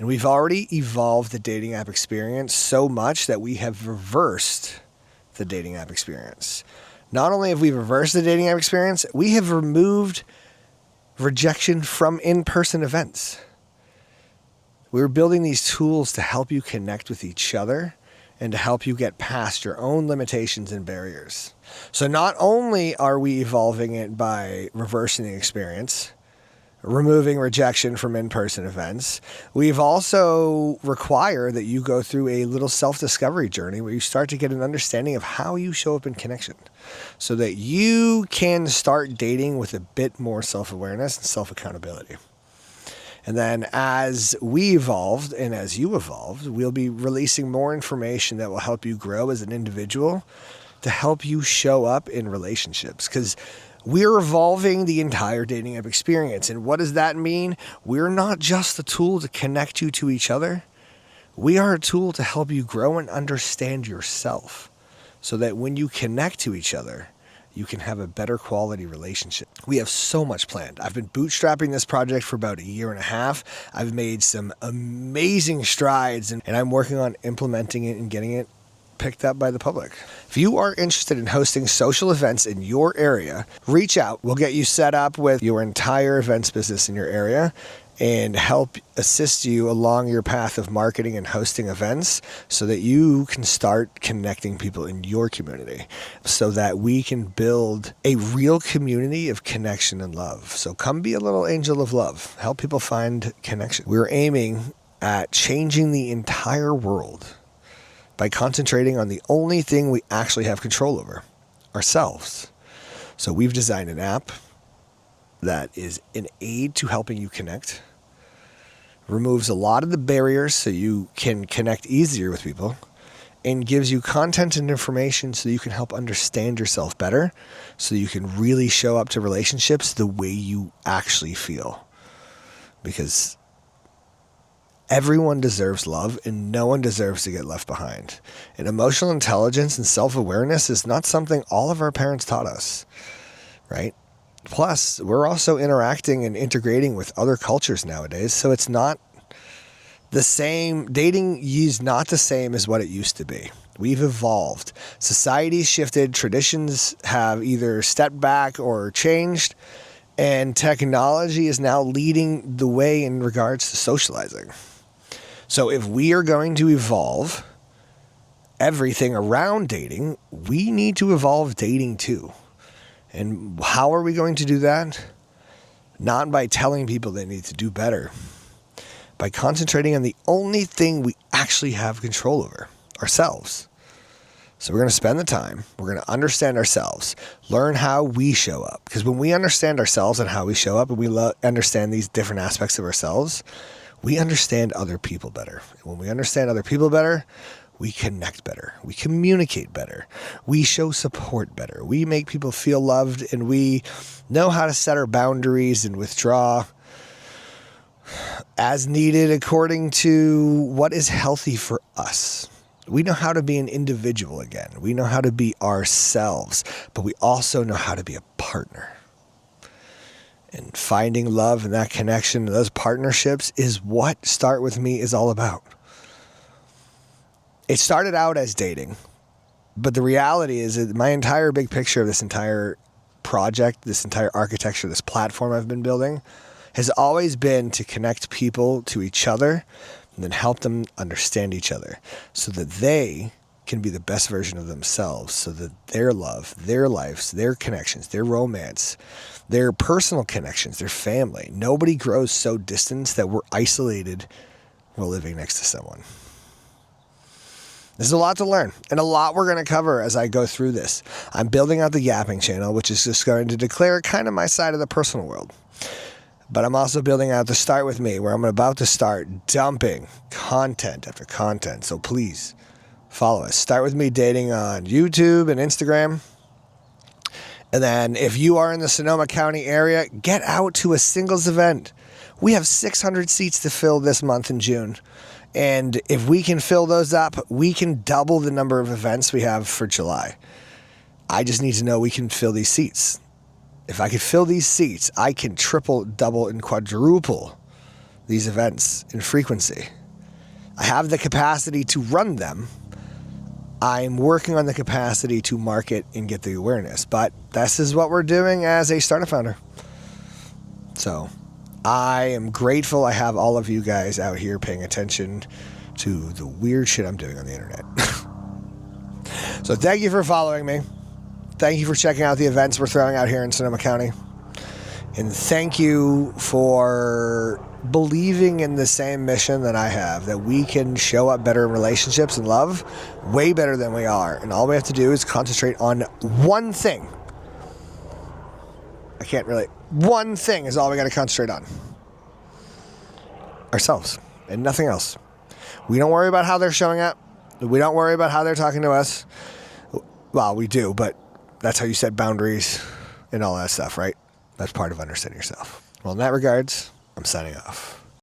And we've already evolved the dating app experience so much that we have reversed the dating app experience. Not only have we reversed the dating app experience, we have removed rejection from in-person events. We're building these tools to help you connect with each other and to help you get past your own limitations and barriers. So not only are we evolving it by reversing the experience, removing rejection from in-person events, we've also required that you go through a little self-discovery journey where you start to get an understanding of how you show up in connection so that you can start dating with a bit more self-awareness and self-accountability. And then as we evolved and as you evolved, we'll be releasing more information that will help you grow as an individual to help you show up in relationships, because we're evolving the entire dating app experience. And what does that mean? We're not just a tool to connect you to each other. We are a tool to help you grow and understand yourself so that when you connect to each other, you can have a better quality relationship. We have so much planned. I've been bootstrapping this project for about 1.5 years. I've made some amazing strides and I'm working on implementing it and getting it picked up by the public. If you are interested in hosting social events in your area, reach out. We'll get you set up with your entire events business in your area and help assist you along your path of marketing and hosting events so that you can start connecting people in your community so that we can build a real community of connection and love. So come be a little angel of love. Help people find connection. We're aiming at changing the entire world by concentrating on the only thing we actually have control over, ourselves. So we've designed an app that is an aid to helping you connect, removes a lot of the barriers so you can connect easier with people, and gives you content and information so you can help understand yourself better, so you can really show up to relationships the way you actually feel. Because everyone deserves love and no one deserves to get left behind. And emotional intelligence and self-awareness is not something all of our parents taught us, right? Plus, we're also interacting and integrating with other cultures nowadays, so it's not the same. Dating is not the same as what it used to be. We've evolved. Society's shifted. Traditions have either stepped back or changed, and technology is now leading the way in regards to socializing. So if we are going to evolve everything around dating, we need to evolve dating too. And how are we going to do that? Not by telling people they need to do better, by concentrating on the only thing we actually have control over, ourselves. So we're going to spend the time, we're going to understand ourselves, learn how we show up. Because when we understand ourselves and how we show up, and we understand these different aspects of ourselves, we understand other people better. And when we understand other people better, we connect better. We communicate better. We show support better. We make people feel loved, and we know how to set our boundaries and withdraw as needed according to what is healthy for us. We know how to be an individual again. We know how to be ourselves, but we also know how to be a partner. And finding love and that connection and those partnerships is what Start With Me is all about. It started out as dating, but the reality is that my entire big picture of this entire project, this entire architecture, this platform I've been building has always been to connect people to each other and then help them understand each other so that they can be the best version of themselves, so that their love, their lives, their connections, their romance, their personal connections, their family, nobody grows so distant that we're isolated while living next to someone. There's a lot to learn and a lot we're going to cover as I go through this. I'm building out the Yapping channel, which is just going to declare kind of my side of the personal world. But I'm also building out the Start With Me, where I'm about to start dumping content after content. So please follow us. Start With Me Dating on YouTube and Instagram. And then if you are in the Sonoma County area, get out to a singles event. We have 600 seats to fill this month in June. And if we can fill those up, we can double the number of events we have for July. I just need to know we can fill these seats. If I can fill these seats, I can triple, double, and quadruple these events in frequency. I have the capacity to run them. I'm working on the capacity to market and get the awareness. But this is what we're doing as a startup founder. So I am grateful I have all of you guys out here paying attention to the weird shit I'm doing on the internet. So thank you for following me. Thank you for checking out the events we're throwing out here in Sonoma County. And thank you for believing in the same mission that I have, that we can show up better in relationships and love, way better than we are. And all we have to do is concentrate on one thing. One thing is all we got to concentrate on. Ourselves and nothing else. We don't worry about how they're showing up. We don't worry about how they're talking to us. Well, we do, but that's how you set boundaries and all that stuff, right? That's part of understanding yourself. Well, in that regards, I'm signing off.